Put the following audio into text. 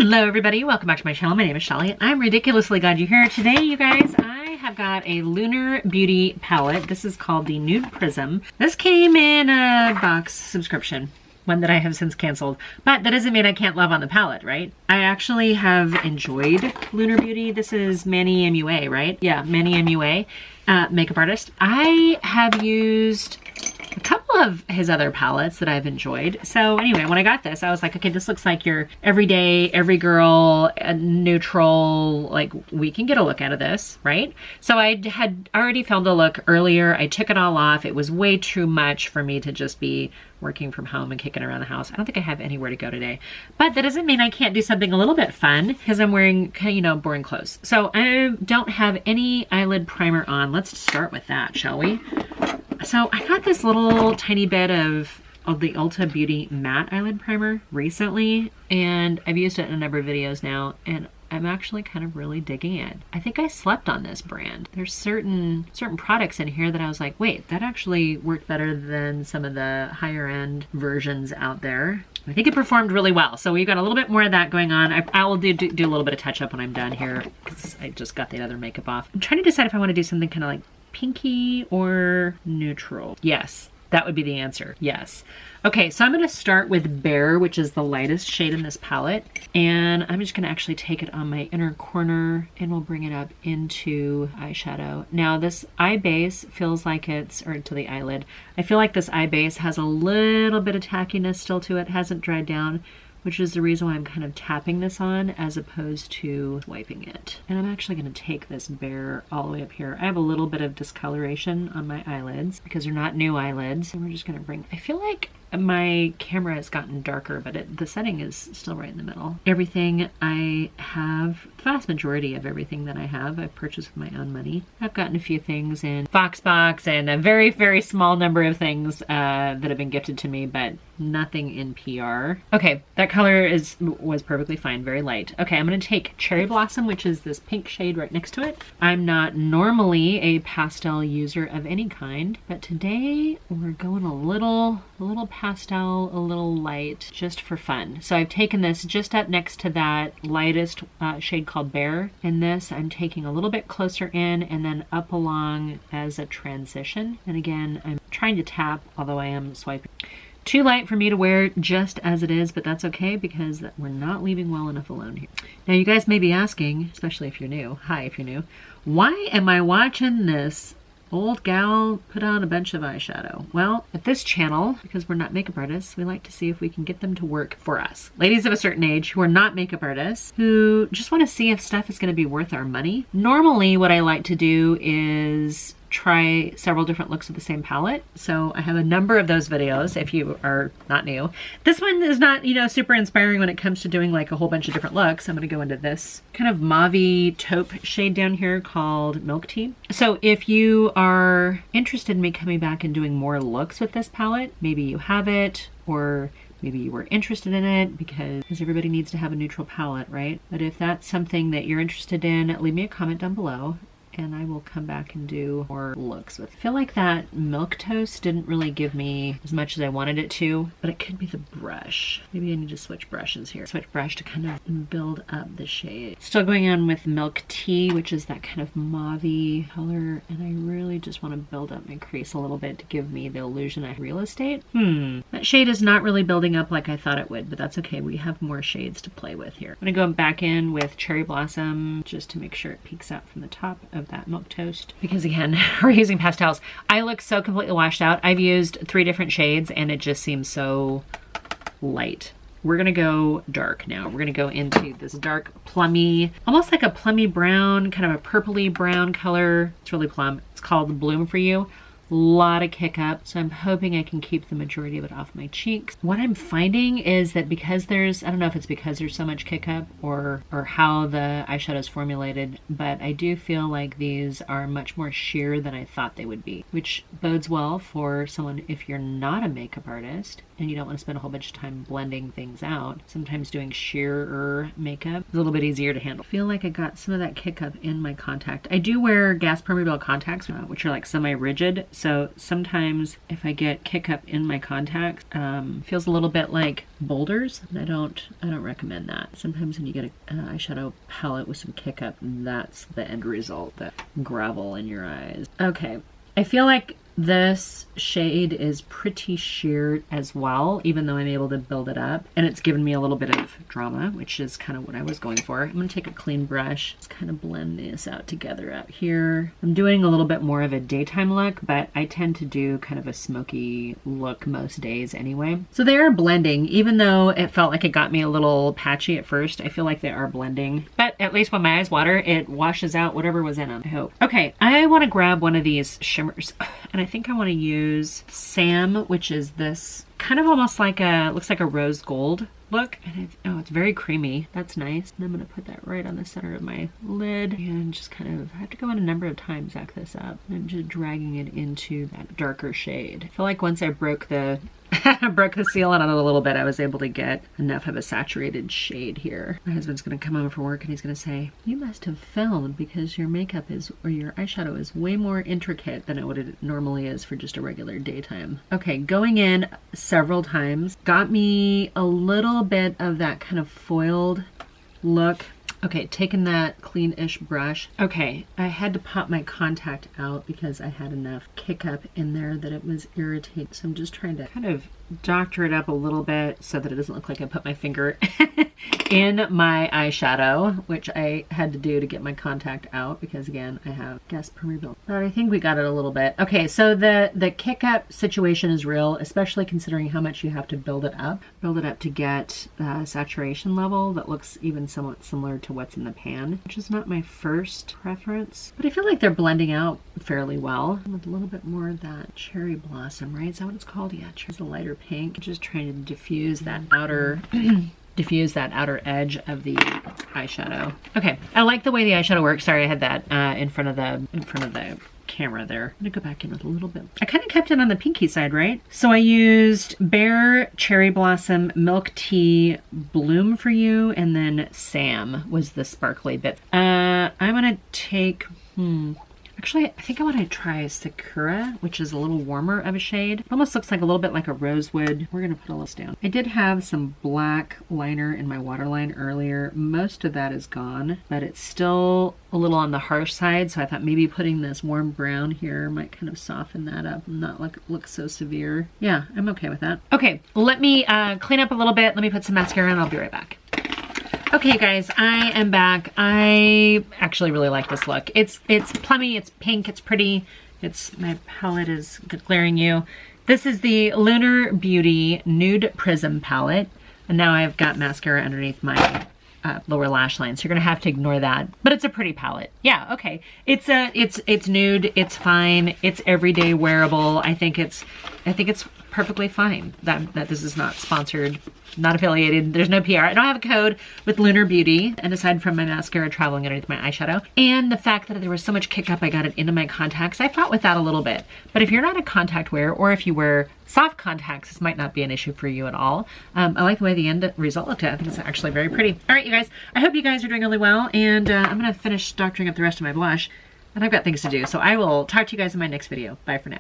Hello everybody, welcome back to my channel. My name is Shelly. I'm ridiculously glad you're here. Today, you guys, I have got a Lunar Beauty palette. This is called the Nude Prism. This came in a box subscription, one that I have since canceled, but that doesn't mean I can't love on the palette, right? I actually have enjoyed Lunar Beauty. This is Manny MUA, right? Yeah, Manny MUA, makeup artist. I have used a couple of his other palettes that I've enjoyed. So anyway, when I got this, I was like, okay, this looks like your everyday, every girl, neutral, like we can get a look out of this, right? So I had already filmed a look earlier. I took it all off. It was way too much for me to just be working from home and kicking around the house. I don't think I have anywhere to go today, but that doesn't mean I can't do something a little bit fun because I'm wearing, you know, boring clothes. So I don't have any eyelid primer on. Let's start with that, shall we? So I got this little tiny bit of the Ulta Beauty matte eyelid primer recently, and I've used it in a number of videos now, and I'm actually kind of really digging it. I think I slept on this brand. There's certain products in here that I was like, wait, that actually worked better than some of the higher end versions out there. I think it performed really well. So we've got a little bit more of that going on. I will do a little bit of touch up when I'm done here because I just got the other makeup off. I'm trying to decide if I want to do something kind of like pinky or neutral. Yes, that would be the answer. Yes. Okay, so I'm going to start with Bare, which is the lightest shade in this palette. And I'm just going to actually take it on my inner corner and we'll bring it up into eyeshadow. Now this eye base feels like it's, or to the eyelid, I feel like this eye base has a little bit of tackiness still to it. It hasn't dried down, which is the reason why I'm kind of tapping this on as opposed to wiping it. And I'm actually going to take this Bare all the way up here. I have a little bit of discoloration on my eyelids because they're not new eyelids. And we're just going to bring, I feel like my camera has gotten darker, but the setting is still right in the middle. Everything I have, the vast majority of everything that I have, I've purchased with my own money. I've gotten a few things in Foxbox and a very, very small number of things that have been gifted to me, but nothing in PR. Okay, that color was perfectly fine, very light. Okay, I'm gonna take Cherry Blossom, which is this pink shade right next to it. I'm not normally a pastel user of any kind, but today we're going a little pastel, a little light, just for fun. So I've taken this just up next to that lightest shade called Bare, and this I'm taking a little bit closer in and then up along as a transition. And again, I'm trying to tap, although I am swiping. Too light for me to wear just as it is, but that's okay because we're not leaving well enough alone here. Now you guys may be asking, especially if you're new, hi if you're new, why am I watching this old gal put on a bunch of eyeshadow? Well, at this channel, because we're not makeup artists, we like to see if we can get them to work for us. Ladies of a certain age who are not makeup artists, who just want to see if stuff is going to be worth our money. Normally what I like to do is try several different looks of the same palette. So I have a number of those videos if you are not new. This one is not, you know, super inspiring when it comes to doing like a whole bunch of different looks. I'm going to go into this kind of mauve taupe shade down here called Milk Tea. So if you are interested in me coming back and doing more looks with this palette, maybe you have it, or maybe you were interested in it because everybody needs to have a neutral palette, right? But if that's something that you're interested in, leave me a comment down below and I will come back and do more looks with it. I feel like that Milk Toast didn't really give me as much as I wanted it to, but it could be the brush. Maybe I need to switch brushes here. Switch brush to kind of build up the shade. Still going on with Milk Tea, which is that kind of mauve color, and I really just want to build up my crease a little bit to give me the illusion of real estate. That shade is not really building up like I thought it would, but that's okay. We have more shades to play with here. I'm gonna go back in with Cherry Blossom just to make sure it peeks out from the top of that Milk Toast, because again, we're using pastels. I look so completely washed out. I've used 3 different shades and it just seems so light. We're gonna go dark now. We're gonna go into this dark plummy, almost like a plummy brown, kind of a purpley brown color. It's really plum. It's called Bloom For You. Lot of kick up, so I'm hoping I can keep the majority of it off my cheeks. What I'm finding is that because there's, I don't know if it's because there's so much kick up or how the eyeshadow is formulated, but I do feel like these are much more sheer than I thought they would be, which bodes well for someone if you're not a makeup artist and you don't want to spend a whole bunch of time blending things out. Sometimes doing sheerer makeup is a little bit easier to handle. I feel like I got some of that kick up in my contact. I do wear gas permeable contacts, which are like semi-rigid, So sometimes if I get kick up in my contacts, feels a little bit like boulders. And I don't recommend that. Sometimes when you get an eyeshadow palette with some kick up, that's the end result, that gravel in your eyes. Okay, I feel like this shade is pretty sheer as well, even though I'm able to build it up. And it's given me a little bit of drama, which is kind of what I was going for. I'm gonna take a clean brush, just kind of blend this out together out here. I'm doing a little bit more of a daytime look, but I tend to do kind of a smoky look most days anyway. So they are blending, even though it felt like it got me a little patchy at first. I feel like they are blending, but at least when my eyes water, it washes out whatever was in them, I hope. Okay, I wanna grab one of these shimmers, and I think I wanna use Sam, which is this kind of almost like a, looks like a rose gold look. And it's very creamy. That's nice. And I'm gonna put that right on the center of my lid and just kind of, I have to go in a number of times, back this up. I'm just dragging it into that darker shade. I feel like once I broke the broke the seal on it a little bit, I was able to get enough of a saturated shade here. My husband's gonna come home from work and he's gonna say, you must have filmed because your makeup is, or your eyeshadow is way more intricate than what it normally is for just a regular daytime. Okay, going in several times got me a little bit of that kind of foiled look. Okay, taking that clean-ish brush. Okay, I had to pop my contact out because I had enough kick up in there that it was irritating. So I'm just trying to kind of doctor it up a little bit so that it doesn't look like I put my finger in my eyeshadow, which I had to do to get my contact out because again, I have guest permeability. But I think we got it a little bit. Okay, so the kick up situation is real, especially considering how much you have to build it up. Build it up to get a saturation level that looks even somewhat similar to what's in the pan, which is not my first preference, but I feel like they're blending out fairly well. With a little bit more of that cherry blossom, right? Is that what it's called? Yeah, it's a lighter pink. Just trying to diffuse that outer diffuse that outer edge of the eyeshadow. Okay, I like the way the eyeshadow works. Sorry, I had that in front of the camera there. I'm gonna go back in with a little bit. I kind of kept it on the pinky side, right? So I used Bare Cherry Blossom, Milk Tea, Bloom for You, and then Sam was the sparkly bit. I'm gonna take, actually, I think I want to try Sakura, which is a little warmer of a shade. It almost looks like a little bit like a rosewood. We're going to put a little down. I did have some black liner in my waterline earlier. Most of that is gone, but it's still a little on the harsh side. So I thought maybe putting this warm brown here might kind of soften that up and not look so severe. Yeah, I'm okay with that. Okay, let me clean up a little bit. Let me put some mascara and I'll be right back. Okay guys, I am back. I actually really like this look. It's plummy, it's pink, it's pretty. My palette is glaring you. This is the Lunar Beauty Nude Prism palette. And now I've got mascara underneath my lower lash line, so you're gonna have to ignore that. But it's a pretty palette. Yeah, okay. It's nude, it's fine, it's everyday wearable. I think it's perfectly fine. That this is not sponsored, not affiliated. There's no PR. I don't have a code with Lunar Beauty, and aside from my mascara traveling underneath my eyeshadow, and the fact that there was so much kick up, I got it into my contacts. I fought with that a little bit. But if you're not a contact wearer, or if you wear soft contacts, this might not be an issue for you at all. I like the way the end result looked. I think it's actually very pretty. All right, you guys, I hope you guys are doing really well, and I'm gonna finish doctoring up the rest of my blush, and I've got things to do. So I will talk to you guys in my next video. Bye for now.